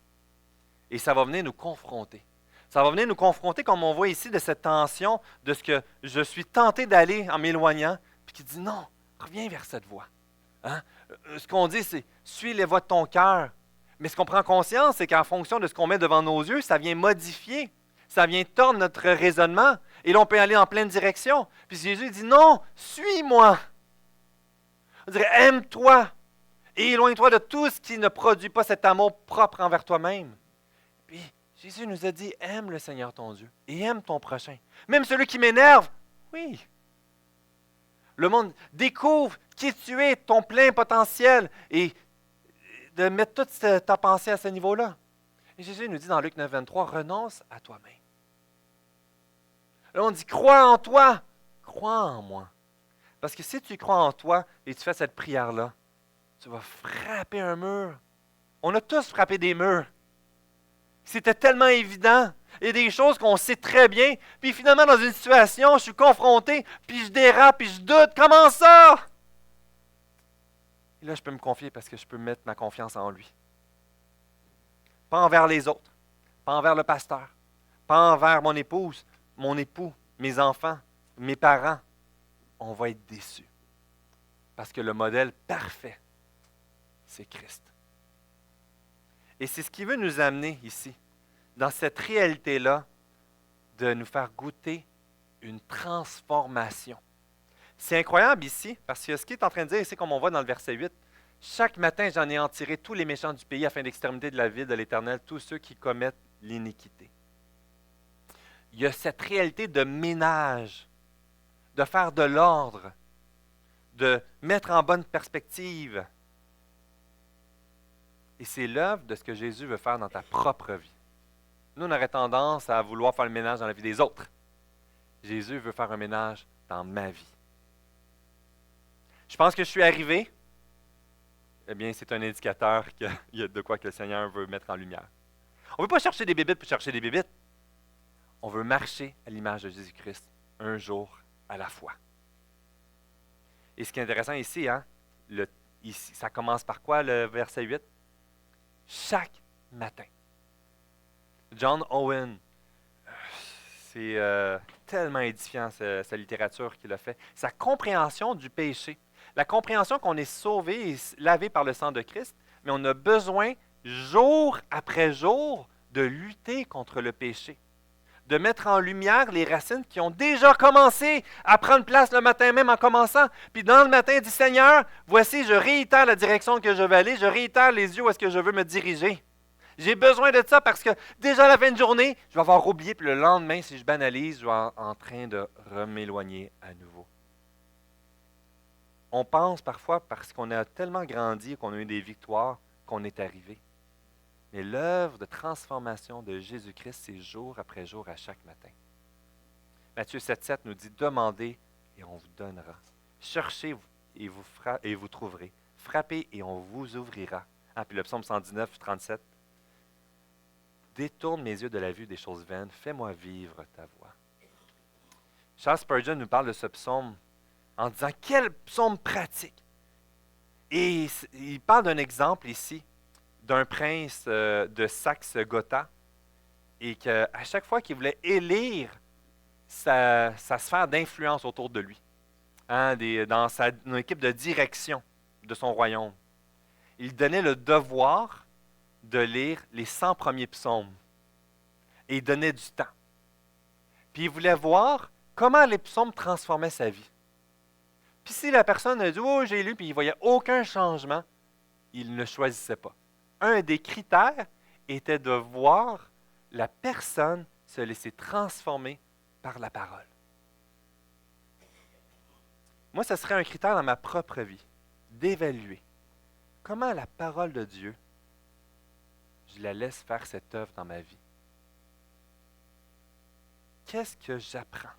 Et ça va venir nous confronter. Ça va venir nous confronter, comme on voit ici, de cette tension, de ce que je suis tenté d'aller en m'éloignant, puis qui dit non, reviens vers cette voie. Hein? Ce qu'on dit, c'est suis les voies de ton cœur. Mais ce qu'on prend conscience, c'est qu'en fonction de ce qu'on met devant nos yeux, ça vient modifier, ça vient tordre notre raisonnement. Et là, on peut aller en pleine direction. Puis Jésus dit non, suis-moi. On dirait aime-toi et éloigne-toi de tout ce qui ne produit pas cet amour propre envers toi-même. Puis Jésus nous a dit, aime le Seigneur ton Dieu et aime ton prochain. Même celui qui m'énerve, oui. Le monde découvre qui tu es, ton plein potentiel et de mettre toute ta pensée à ce niveau-là. Et Jésus nous dit dans Luc 9, 23, renonce à toi-même. Là, on dit, crois en toi, crois en moi. Parce que si tu crois en toi et tu fais cette prière-là, tu vas frapper un mur. On a tous frappé des murs. C'était tellement évident. Il y a des choses qu'on sait très bien. Puis finalement, dans une situation, je suis confronté, puis je dérape, puis je doute. Comment ça? Et là, je peux me confier parce que je peux mettre ma confiance en lui. Pas envers les autres, pas envers le pasteur, pas envers mon épouse, mon époux, mes enfants, mes parents. On va être déçus. Parce que le modèle parfait, c'est Christ. Et c'est ce qui veut nous amener ici, dans cette réalité-là, de nous faire goûter une transformation. C'est incroyable ici, parce que ce qu'il est en train de dire, c'est comme on voit dans le verset 8, « Chaque matin, j'en ai tiré tous les méchants du pays afin d'exterminer de la ville de l'Éternel tous ceux qui commettent l'iniquité. » Il y a cette réalité de ménage, de faire de l'ordre, de mettre en bonne perspective. Et c'est l'œuvre de ce que Jésus veut faire dans ta propre vie. Nous, on aurait tendance à vouloir faire le ménage dans la vie des autres. Jésus veut faire un ménage dans ma vie. Je pense que je suis arrivé. Eh bien, c'est un indicateur qu'il y a de quoi que le Seigneur veut mettre en lumière. On ne veut pas chercher des bébites pour chercher des bébites. On veut marcher à l'image de Jésus-Christ un jour à la fois. Et ce qui est intéressant ici, ici, ça commence par quoi le verset 8? Chaque matin. John Owen, c'est tellement édifiant sa littérature qu'il a fait. Sa compréhension du péché, la compréhension qu'on est sauvé et lavé par le sang de Christ, mais on a besoin jour après jour de lutter contre le péché, de mettre en lumière les racines qui ont déjà commencé à prendre place le matin même en commençant. Puis dans le matin, il dit, Seigneur, voici, je réitère la direction que je vais aller, je réitère les yeux où est-ce que je veux me diriger. J'ai besoin de ça parce que déjà à la fin de journée, je vais avoir oublié, puis le lendemain, si je banalise, je vais en train de m'éloigner à nouveau. On pense parfois, parce qu'on a tellement grandi, qu'on a eu des victoires, qu'on est arrivé. Mais l'œuvre de transformation de Jésus-Christ, c'est jour après jour, à chaque matin. Matthieu 7,7 nous dit, « Demandez et on vous donnera. Cherchez et vous trouverez. Frappez et on vous ouvrira. » Puis le psaume 119, 37. « Détourne mes yeux de la vue des choses vaines. Fais-moi vivre ta voix. » Charles Spurgeon nous parle de ce psaume en disant, « Quel psaume pratique! » Et il parle d'un exemple ici, d'un prince de Saxe-Gotha, et qu'à chaque fois qu'il voulait élire sa sphère d'influence autour de lui, dans son équipe de direction de son royaume, il donnait le devoir de lire les 100 premiers psaumes. Et il donnait du temps. Puis il voulait voir comment les psaumes transformaient sa vie. Puis si la personne a dit « Oh, j'ai lu », puis il ne voyait aucun changement, il ne choisissait pas. Un des critères était de voir la personne se laisser transformer par la parole. Moi, ce serait un critère dans ma propre vie, d'évaluer comment la parole de Dieu, je la laisse faire cette œuvre dans ma vie. Qu'est-ce que j'apprends?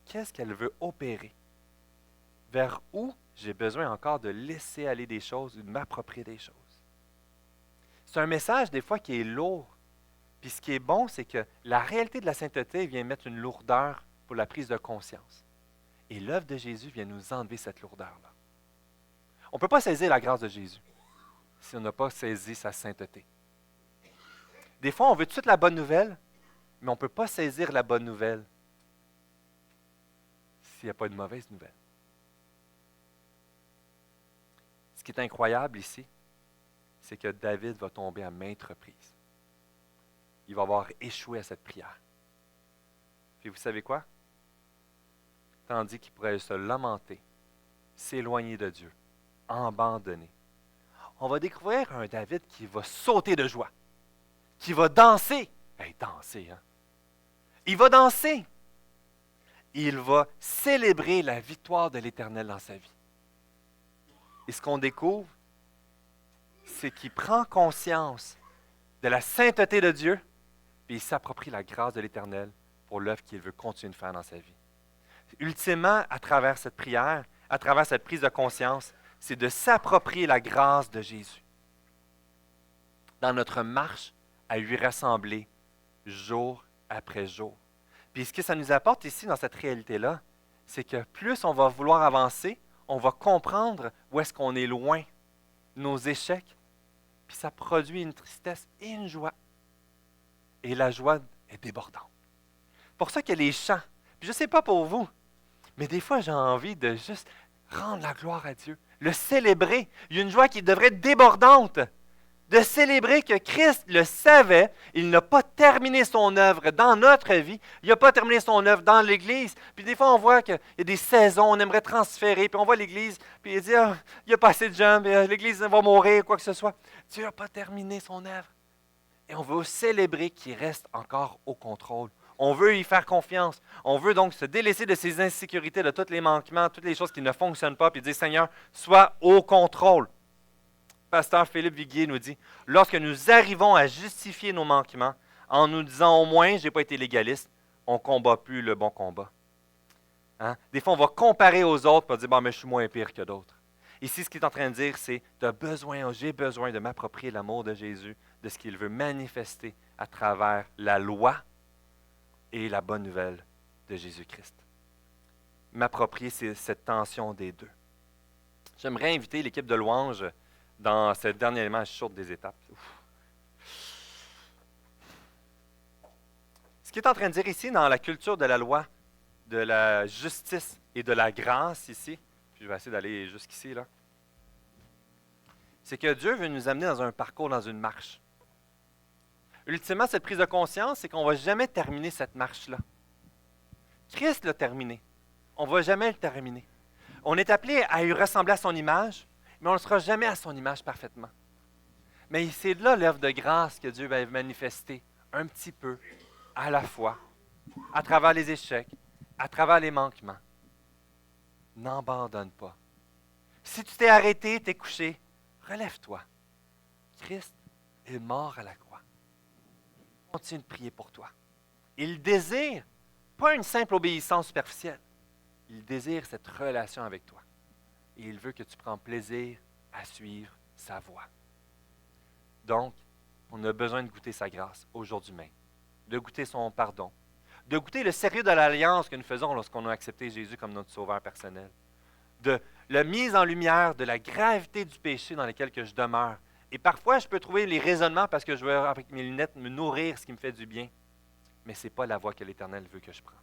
Qu'est-ce qu'elle veut opérer? Vers où j'ai besoin encore de laisser aller des choses, de m'approprier des choses? C'est un message des fois qui est lourd. Puis ce qui est bon, c'est que la réalité de la sainteté vient mettre une lourdeur pour la prise de conscience. Et l'œuvre de Jésus vient nous enlever cette lourdeur-là. On ne peut pas saisir la grâce de Jésus si on n'a pas saisi sa sainteté. Des fois, on veut tout de suite la bonne nouvelle, mais on ne peut pas saisir la bonne nouvelle s'il n'y a pas une mauvaise nouvelle. Ce qui est incroyable ici, c'est que David va tomber à maintes reprises. Il va avoir échoué à cette prière. Puis vous savez quoi? Tandis qu'il pourrait se lamenter, s'éloigner de Dieu, abandonner. On va découvrir un David qui va sauter de joie, qui va danser. Danser, hein? Il va danser. Il va célébrer la victoire de l'Éternel dans sa vie. Et ce qu'on découvre, c'est qu'il prend conscience de la sainteté de Dieu, puis il s'approprie la grâce de l'Éternel pour l'œuvre qu'il veut continuer de faire dans sa vie. Ultimement, à travers cette prière, à travers cette prise de conscience, c'est de s'approprier la grâce de Jésus dans notre marche à lui ressembler jour après jour. Puis ce que ça nous apporte ici dans cette réalité-là, c'est que plus on va vouloir avancer, on va comprendre où est-ce qu'on est loin, nos échecs, puis ça produit une tristesse et une joie. Et la joie est débordante. Pour ça qu'il y a les chants. Puis je ne sais pas pour vous, mais des fois j'ai envie de juste rendre la gloire à Dieu, le célébrer. Il y a une joie qui devrait être débordante de célébrer que Christ le savait, il n'a pas terminé son œuvre dans notre vie, il n'a pas terminé son œuvre dans l'Église. Puis des fois, on voit qu'il y a des saisons, on aimerait transférer, puis on voit l'Église, puis il dit, ah, il n'y a pas assez de gens, puis l'Église va mourir, quoi que ce soit. Dieu n'a pas terminé son œuvre. Et on veut célébrer qu'il reste encore au contrôle. On veut y faire confiance. On veut donc se délaisser de ses insécurités, de tous les manquements, toutes les choses qui ne fonctionnent pas, puis dire, Seigneur, sois au contrôle. Pasteur Philippe Viguier nous dit, lorsque nous arrivons à justifier nos manquements en nous disant au moins, je n'ai pas été légaliste, on ne combat plus le bon combat. Hein? Des fois, on va comparer aux autres pour dire, bon, mais je suis moins pire que d'autres. Ici, ce qu'il est en train de dire, c'est, j'ai besoin de m'approprier l'amour de Jésus, de ce qu'il veut manifester à travers la loi et la bonne nouvelle de Jésus-Christ. M'approprier cette tension des deux. J'aimerais inviter l'équipe de louange dans ce dernier élément chaud des étapes. Ce qu'il est en train de dire ici, dans la culture de la loi, de la justice et de la grâce ici, puis je vais essayer d'aller jusqu'ici, là, c'est que Dieu veut nous amener dans un parcours, dans une marche. Ultimement, cette prise de conscience, c'est qu'on ne va jamais terminer cette marche-là. Christ l'a terminé. On ne va jamais le terminer. On est appelé à y ressembler à son image, mais on ne sera jamais à son image parfaitement. Mais c'est là l'œuvre de grâce que Dieu va manifester un petit peu, à la fois, à travers les échecs, à travers les manquements. N'abandonne pas. Si tu t'es arrêté, t'es couché, relève-toi. Christ est mort à la croix. Continue de prier pour toi. Il désire pas une simple obéissance superficielle. Il désire cette relation avec toi. Et il veut que tu prennes plaisir à suivre sa voie. Donc, on a besoin de goûter sa grâce aujourd'hui même, de goûter son pardon, de goûter le sérieux de l'alliance que nous faisons lorsqu'on a accepté Jésus comme notre sauveur personnel, de la mise en lumière de la gravité du péché dans lequel que je demeure. Et parfois, je peux trouver les raisonnements parce que je veux, avec mes lunettes, me nourrir ce qui me fait du bien. Mais ce n'est pas la voie que l'Éternel veut que je prenne.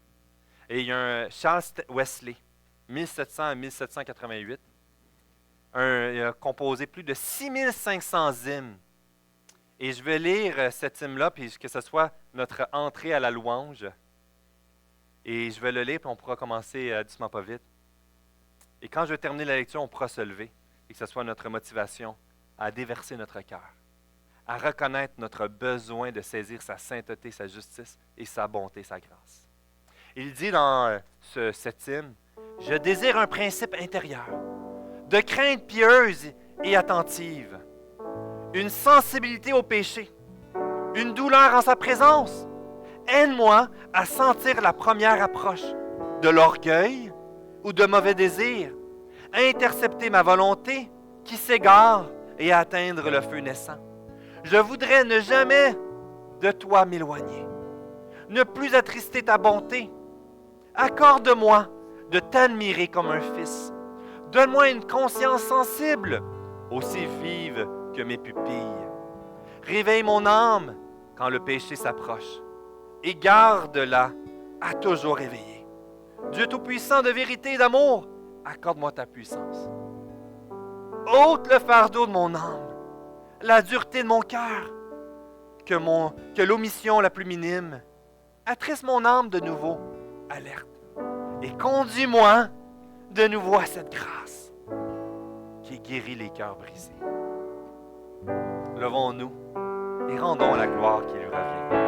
Et il y a un Charles Wesley, 1700 à 1788, il a composé plus de 6500 hymnes. Et je vais lire cet hymne-là, puis que ce soit notre entrée à la louange. Et je vais le lire, puis on pourra commencer doucement pas vite. Et quand je vais terminer la lecture, on pourra se lever, et que ce soit notre motivation à déverser notre cœur, à reconnaître notre besoin de saisir sa sainteté, sa justice et sa bonté, sa grâce. Il dit dans cet hymne, « Je désire un principe intérieur, de crainte pieuse et attentive, une sensibilité au péché, une douleur en sa présence. Aide-moi à sentir la première approche de l'orgueil ou de mauvais désirs, à intercepter ma volonté qui s'égare et à atteindre le feu naissant. Je voudrais ne jamais de toi m'éloigner, ne plus attrister ta bonté. Accorde-moi de t'admirer comme un fils. Donne-moi une conscience sensible, aussi vive que mes pupilles. Réveille mon âme quand le péché s'approche et garde-la à toujours éveillée. Dieu Tout-Puissant de vérité et d'amour, accorde-moi ta puissance. Ôte le fardeau de mon âme, la dureté de mon cœur, que l'omission la plus minime attriste mon âme de nouveau, alerte, et conduis-moi de nouveau à cette grâce qui guérit les cœurs brisés. Levons-nous et rendons la gloire qui lui revient.